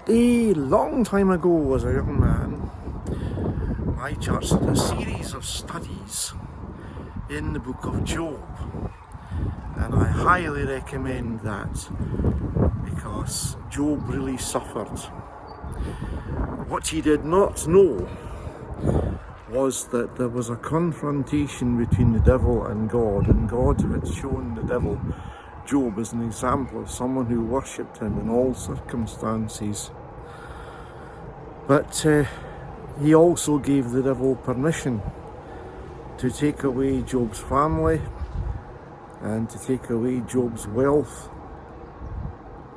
A long time ago, as a young man, my church had a series of studies in the book of Job, and I highly recommend that because Job really suffered. What he did not know was that there was a confrontation between the devil and God had shown the devil Job as an example of someone who worshipped him in all circumstances. But he also gave the devil permission to take away Job's family and to take away Job's wealth,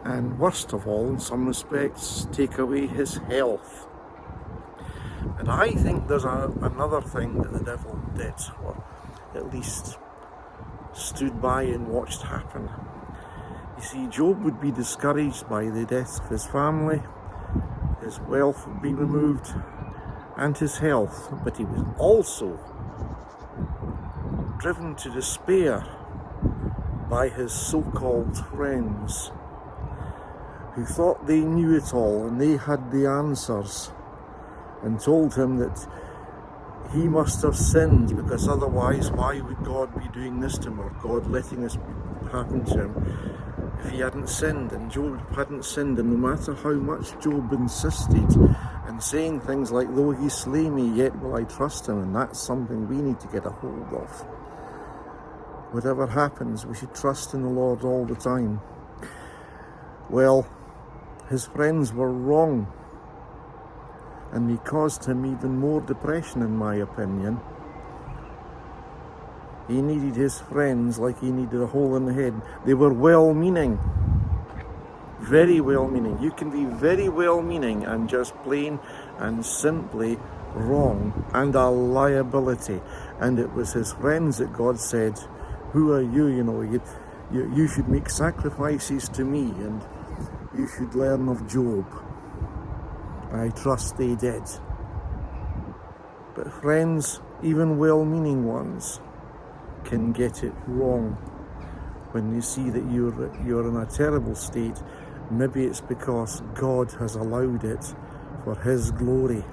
and worst of all, in some respects, take away his health. And I think there's another thing that the devil did, or at least stood by and watched happen. You see, Job would be discouraged by the death of his family, his wealth would be removed, and his health, but he was also driven to despair by his so-called friends, who thought they knew it all and they had the answers, and told him that he must have sinned, because otherwise why would God be doing this to him, or God letting this happen to him, if he hadn't sinned. And Job hadn't sinned, and no matter how much Job insisted and saying things like, though he slay me, yet will I trust him, and that's something we need to get a hold of. Whatever happens, we should trust in the Lord all the time. Well, his friends were wrong, and they caused him even more depression, in my opinion. He needed his friends like he needed a hole in the head. They were well-meaning, very well-meaning. You can be very well-meaning and just plain and simply wrong and a liability. And it was his friends that God said, who are you? You should make sacrifices to me, and you should learn of Job. I trust they did. But friends, even well-meaning ones, can get it wrong when you see that you're in a terrible state. Maybe it's because God has allowed it for His glory.